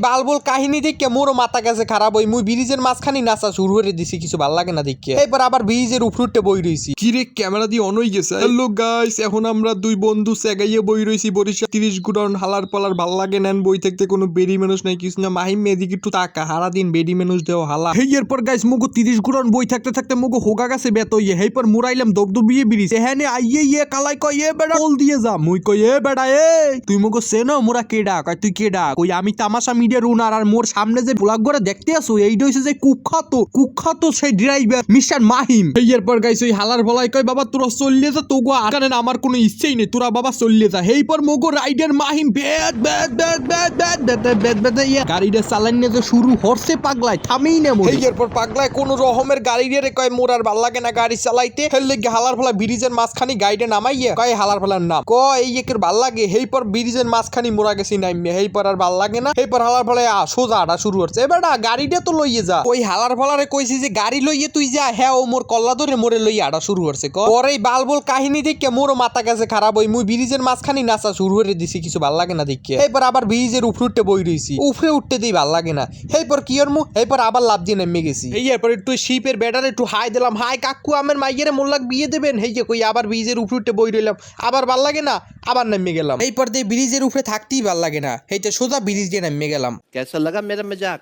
বালবুল কাহিনী দেখে মোরও মাথা গেছে খারাপ হই মুই ব্রিজের মাঝখানে নাচা শুরু করে দিছি কিছু ভাল লাগে না দেখে এরপর আবার ব্রিজের উপরুটে বই রইছি কিরে ক্যামেরা দিয়ে অন হয়ে গেছে। হ্যালো গাইস, এখন আমরা দুই বন্ধু সেগাইয়ে বই রইছি বরিশাল 30 গুড়ন হালার পালার ভাল লাগে নেন বই থাকতে কোনো বেডি মানুষ নাই কিছু না। মাহিম মেদিকে একটু তাকা হারা দিন বেডি মানুষ দেও হালা হেই এরপর গাইস মুগো 30 গুড়ন বই থাকতে থাকতে মুগো হোগা গেছে বেত ইয়ে হেই পর মুরাইলাম দবদবিয়ে ব্রিজ এখানে আইয়ে ইয়ে কালাই কই এ বেড়া বল দিয়ে যা মুই কই এ বেড়া এ তুই মুগো সেনো মুরা কেডা কই তুই কেডা কই আমি তামাশা মিডিয়া রুনার আর মোর সামনে যে ব্লগ করে দেখতে আসো এইটা হইছে যে কুখ্যাত সেই ড্রাইভার মিস্টার মাহিম। এই এরপর গাইস ওই হালার বলাই কই বাবা তোরা চললে যা তোগো আকানে আমার কোনো ইচ্ছেই নেই তোরা বাবা চললে যা হেই পর মোগো রাইডার মাহিম বেদ বেদ বেদ বেদ বেদ বেদ বেদ বেদ ইয়া গাড়িটা চালাইনে যে শুরু হরছে পাগলাই থামেই না মোর। এই এরপর পাগলাই কোন রকমের গাড়ি রে কয় মোর আর ভাল লাগে না গাড়ি চালাইতে হেললে হালার ফলা ব্রিজের মাঝখানি গাড়িটা নামাইয়া কয় হালার ফলার নাম কয় এই একের ভাল লাগে হেই পর ব্রিজের মাঝখানি মোরা গেছি নাইমে হেই পর আর ভাল লাগে না হেই পর হালার ফলা সোজা আটা শুরু হচ্ছে এবারটা গাড়িটা তো লইয়ে যা ওই হালার ফলারে কইছি যে গাড়ি লইয়ে তুই যা হ্যাঁ ও মোর কল্লা ধরে মোরে লইয়ে আটা শুরু হচ্ছে পরে এই বালবুল কাহিনী দেখে মোরও মাথা গেছে খারাপ হই মুই ব্রিজের মাঝখানে নাচা শুরু করে দিছি কিছু ভাল লাগে না দেখে এরপর আবার ব্রিজের উপরে বই রইছি উপরে উঠতে দিই ভাল লাগে না এরপর কি ওর মুখ এরপর আবার লাভ দিয়ে নেমে গেছি এই এরপর একটু শিপের ব্যাটারে একটু হাই দিলাম হাই কাকু আমার মাইয়ের মোল্লাক বিয়ে দেবেন হেই কই আবার ব্রিজের উপরে বই রইলাম আবার ভাল লাগে না আবার নেমে গেলাম এই পর দিয়ে ব্রিজের উপরে থাকতেই ভাল লাগে না এইটা সোজা ব্রিজ দিয়ে নেমে গেলাম। कैसा लगा मेरा मजाक?